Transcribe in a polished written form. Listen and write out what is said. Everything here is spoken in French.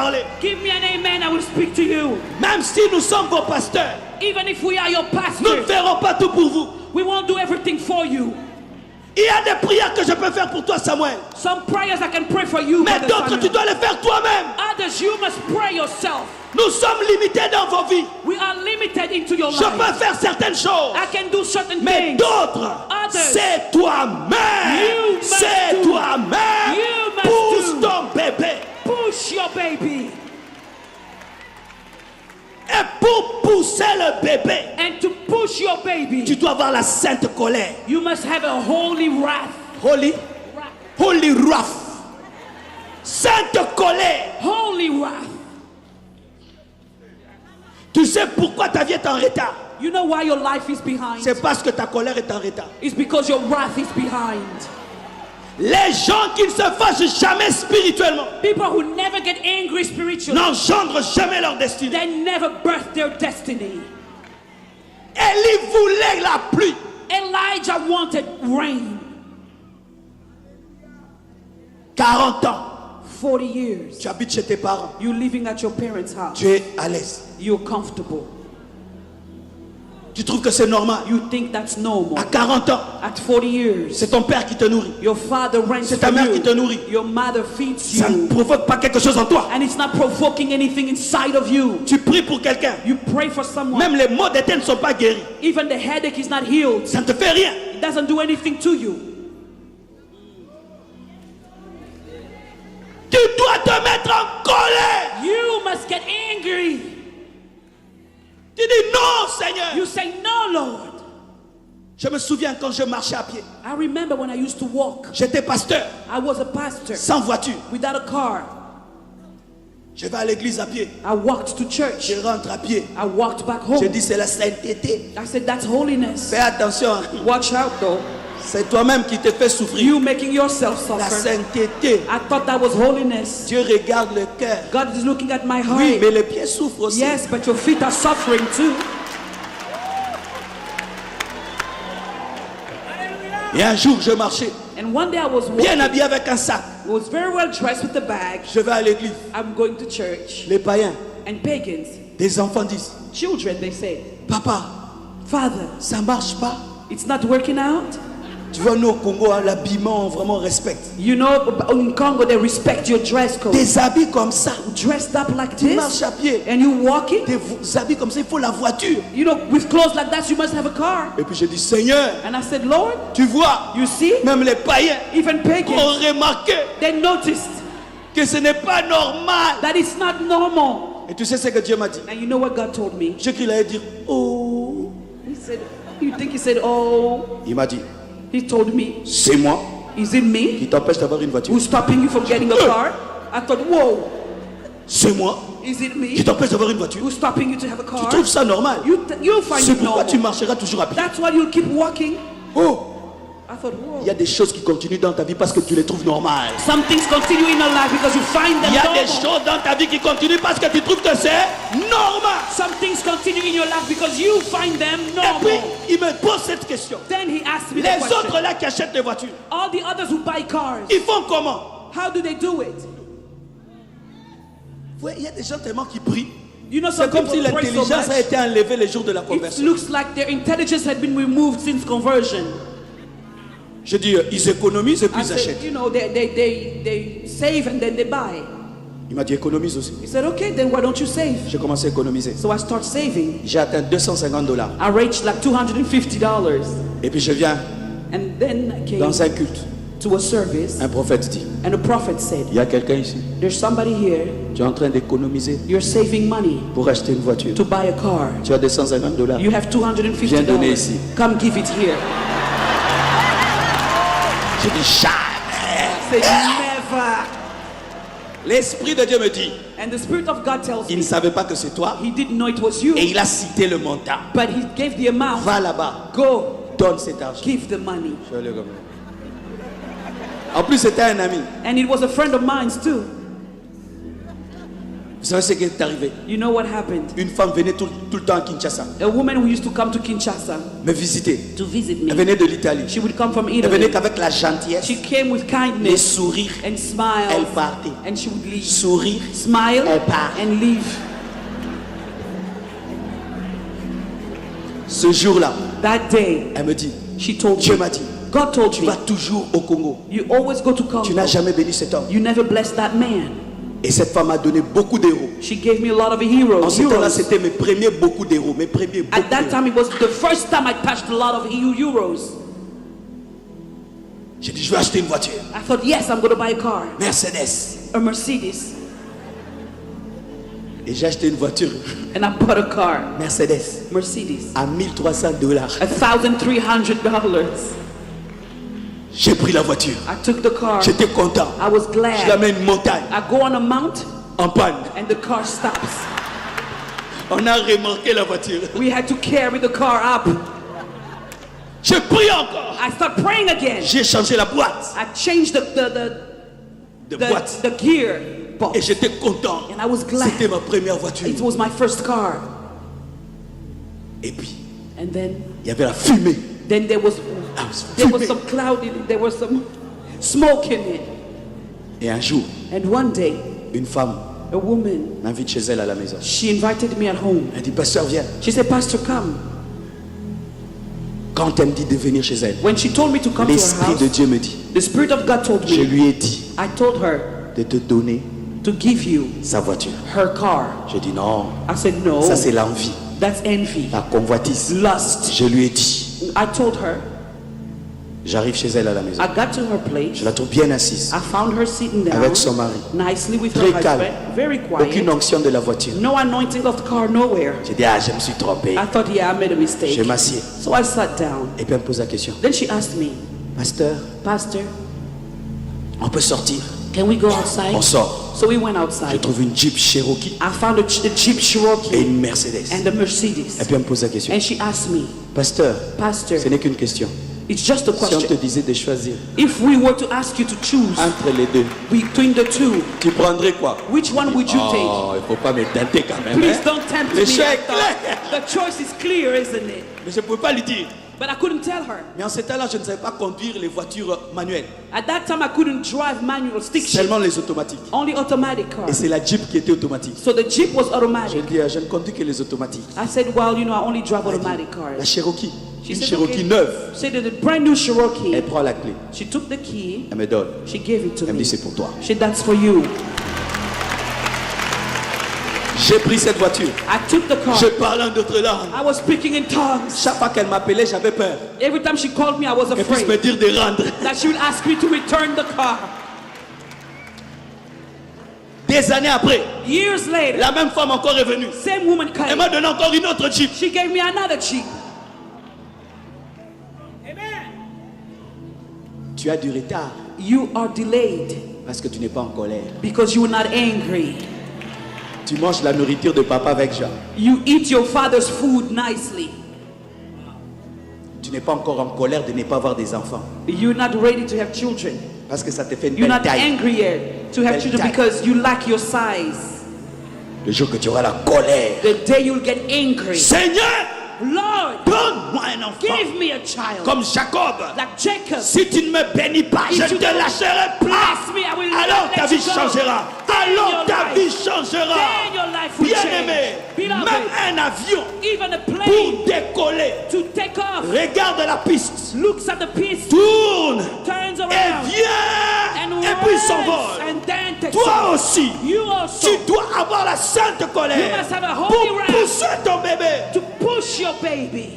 parler. Give me an amen, I will speak to you. Même si nous sommes vos pasteurs, Even if we are your nous ne pastors, ferons pas tout pour vous. we won't do everything for you. Il y a des prières que je peux faire pour toi, Samuel. Some prayers I can pray for you, Mais Brother d'autres, tu Samuel. dois les faire toi-même. Others, you must pray yourself. Nous sommes limités dans vos vies. We are limited into your Je life. peux faire certaines choses. I can do certain Mais things. d'autres, Others, c'est toi-même. You must C'est do. toi-même. You must Pousse do. ton bébé. Push your baby. Et pour pousser le bébé, And to push your baby, tu dois avoir la sainte colère. you must have a holy wrath. Holy wrath. Sainte colère. Holy wrath. Tu sais pourquoi ta vie est en retard? You know why your life is behind? C'est parce que ta colère est en retard. It's because your wrath is behind. Les gens qui ne se fâchent jamais spirituellement People who never get angry spiritually, n'engendrent jamais leur destinée. they never birth their destiny. Élie voulait la pluie. Elijah wanted rain. 40 ans. 40 years. Tu habites chez tes parents. You living at your parents' house. Tu es à l'aise. You're comfortable. Tu trouves que c'est normal. You think that's normal. À 40 ans, At 40 years, c'est ton père qui te nourrit. your father rents C'est for ta mère you. qui te nourrit. Your mother feeds Ça ne you. provoque pas quelque chose en toi. And it's not provoking anything inside of you. Tu pries pour quelqu'un. You pray for someone. Même les maux de tête ne sont pas guéris. Even the headache is not healed. Ça ne te fait rien. It doesn't do anything to you. Tu dois te mettre en colère. You must get angry. Tu dis non, Seigneur. You say, no, Lord. Je me souviens quand je marchais à pied. I remember when I used to walk. J'étais pasteur, I was a pastor sans voiture. without a car. Je vais à l'église à pied. I walked to church. Je rentre à pied. I walked back Je home. dis c'est la sainteté. I said, that's holiness. Fais attention. Watch out, though. C'est toi-même qui te fais souffrir. You making yourself La suffer. sainteté. I thought that was holiness. Dieu regarde le cœur. God is looking at my heart. Oui, mais les pieds souffrent aussi. Yes, but your feet are suffering too. Et un jour, je marchais, And one day I was bien walking. habillé avec un sac. I was very well dressed with a bag. Je vais à l'église. I'm going to church. Les païens, And pagans, des enfants disent, children, they say, papa, Father, ça marche pas. it's not working out. Tu vois, nous au Congo, hein, l'habillement, on vraiment respecte. You know, in Congo, they respect your dress code. Des habits comme ça, Dressed up like tu this, marches à pied. and you walking. Des habits comme ça, il faut la voiture. You know, with clothes like that, you must have a car. Et puis je dis, Seigneur, And I said, Lord, tu vois, you see, même les païens even pagans, ont remarqué they noticed que ce n'est pas normal. that it's not normal. Et tu sais ce que Dieu m'a dit? And you know what God told me? J'ai cru qu'il allait dire, oh. He said, you think he said, oh, Il m'a dit, he told me, c'est moi is it me qui t'empêche d'avoir une voiture. who's stopping you from getting a car? I thought, whoa, C'est moi is it qui me t'empêche d'avoir une voiture. who's stopping you to have a Tu car? trouves ça normal? You'll find C'est it pourquoi normal. tu marcheras toujours à pied. That's why you'll keep walking. Oh, I thought, whoa. il y a des choses qui continuent dans ta vie parce que tu les trouves normales. Some things continue in your life because you find them Il y a des normal. choses dans ta vie qui continuent parce que tu trouves que c'est normal. Some things continue in your life because you find them Et puis, normal. il me pose cette question. Then he asked me the Les question. autres là qui achètent des voitures, All the others who buy cars, ils font comment? how do they do it? Ouais, il y a des gens tellement qui prient. You know, C'est some comme si people pray so l'intelligence a much. été enlevée les jours de la It conversion. looks like their intelligence had been removed since conversion. Je dis, ils économisent et puis I ils said, achètent. you know, they save and then they buy. Il m'a dit, économise aussi. He said, okay, then why don't you save? J'ai commencé à économiser. So I start saving. J'ai atteint $250. I reached like $250. Et puis je viens And then I came dans un culte. to a service, Un prophète dit, and a prophet said, il y a quelqu'un ici. there's somebody here, Tu es en train d'économiser you're saving money pour acheter une voiture. to buy a car. Tu as $250. You have Viens donner $250. ici. Come give it here. Je dis jamais. I said, never. L'Esprit de Dieu me dit, And the Spirit of God tells il me, ne savait pas que c'est toi. he didn't know it was you, Et il a cité le montant. but he gave the amount. Va là-bas, Go, donne cet argent. give the money. Je vais le remettre. En plus, c'était un ami. And it was a friend of mine too. Vous savez ce qui est arrivé? You know what happened? Une femme venait tout le temps à Kinshasa A woman who used to come to Kinshasa me visiter. to visit Elle me. venait de l'Italie. She would come from Elle venait Italy. qu'avec la gentillesse, She came with les kindness sourires. and smiles. Elle partait. And she would leave. Sourire. Smile Elle part. and leave. Ce jour-là, That day, elle me dit, she told Dieu me, m'a dit, God told tu me, vas toujours au Congo. you always go to Tu n'as Congo. jamais béni cet homme. You never blessed that man. Et cette femme m'a donné beaucoup d'héros. She gave me a lot of En heroes. ce temps-là, Euros. c'était mes premiers beaucoup d'héros. Mes premiers beaucoup At that d'héros. time, it was the first time I touched a lot of euros. J'ai dit, je vais acheter une voiture. I thought, yes, I'm going to buy a car, Mercedes. a Mercedes. Et j'ai acheté une voiture And I bought a car, Mercedes Mercedes, à $1,300. $1,300. J'ai pris la voiture. I took the car. J'étais content. I was Je la glad. mets une montagne I go on a mount en panne. and the car stops. On a remorqué la voiture. We had to carry the car up. J'ai pris encore. I start praying again. J'ai changé la boîte I changed de boîte. the gear Et box. j'étais content. And I was glad. C'était ma première voiture. It was my first car. Et puis, And then il y avait la fumée. there was Fumée. some cloud in it. There was some smoke in it. Et un jour, And one day, une femme a woman, m'invite chez elle à la maison. she invited me at home. Elle dit, pasteur, viens. She said, Pastor, come. Quand elle me dit de venir chez elle, When she told me to come to her l'Esprit de house, Dieu me dit, the Spirit of God told je me, lui ai dit I told her de te donner to give you sa voiture. her car. Je dis non, I said, no, ça c'est l'envie, that's envy, la convoitise. lust. Je lui ai dit, I told her, j'arrive chez elle à la maison. I got to her place. Je la trouve bien assise, I found her sitting down avec son mari. nicely with Très her calme. husband, very Aucune quiet. onction de la voiture. No anointing of the car, nowhere. J'ai dit, ah, je me suis trompé. I thought, yeah, I made a mistake. Je m'assieds. So I sat down. Et puis elle me pose la question, Then she asked me, pasteur, Pastor, on peut sortir? can we go outside? On sort. So we went Je outside. trouve une Jeep Cherokee I found a Jeep et Cherokee une Mercedes. and a Mercedes. Et puis elle me pose la question, And she asked me, pasteur, Pastor, ce n'est qu'une question. it's just a Si on te question. disait de choisir If we were to ask you to choose entre les deux, between the two, tu prendrais quoi? which one would you take? Oh, il faut pas me tenter quand même. Please Hein? don't tempt Le me. choix I est thought. clair. The choice is clear, isn't it? Mais je ne pouvais pas lui dire. But I couldn't tell her. Mais en ce temps-là, je ne savais pas conduire les voitures manuelles, At that time, I couldn't drive manual stick shift, seulement les automatiques. only automatic cars. Et c'est la Jeep qui était automatique. So the Jeep was Je automatic. lui ai dit, je ne conduis que les automatiques. I said, well, you know, I only drive Elle a dit, automatic la cars. Cherokee, She une said, Cherokee okay. neuve. She said that the brand new Cherokee, Elle prend la clé, she took the key, elle me donne. she gave it to Elle me me. dit, c'est pour toi. She said, that's for you. J'ai pris cette voiture. I took the car. Je parlais en d'autres langues. I was speaking in tongues. Chaque fois qu'elle m'appelait, j'avais peur Every time she called me, I was qu'elle puisse me afraid dire de rendre. that she would ask me to return the car. Des années après, Years later, la même femme encore est venue. same woman Elle came. m'a donné encore une autre Jeep. She gave me another Jeep. Tu as du retard You are delayed parce que tu n'es pas en colère. because you were not angry. Tu manges la nourriture de papa avec Jean. You eat your father's food nicely. Tu n'es pas encore en colère de ne pas avoir des enfants You're not ready to have children. parce que ça te fait une You're belle not taille. angry yet to have Belle children taille. because you lack your size. Le jour que tu auras la colère, The day you'll get angry. Seigneur, Lord, donne-moi un enfant give me a child. comme Jacob. Like Jacob. Si tu ne me bénis pas, If je you te don't lâcherai bless pas. me, I will Alors let ta you vie go. changera. Then Alors your ta life- vie changera. then your life will Bien-aimé, change. Beloved, même un avion even a pour plane décoller, to take off regarde la piste, looks at the piece, tourne turns et around, vient and et puis runs, s'envole. and then takes Toi off. aussi, You also tu dois avoir la sainte You colère must have a pour holy wrath pousser ton bébé. to push your baby.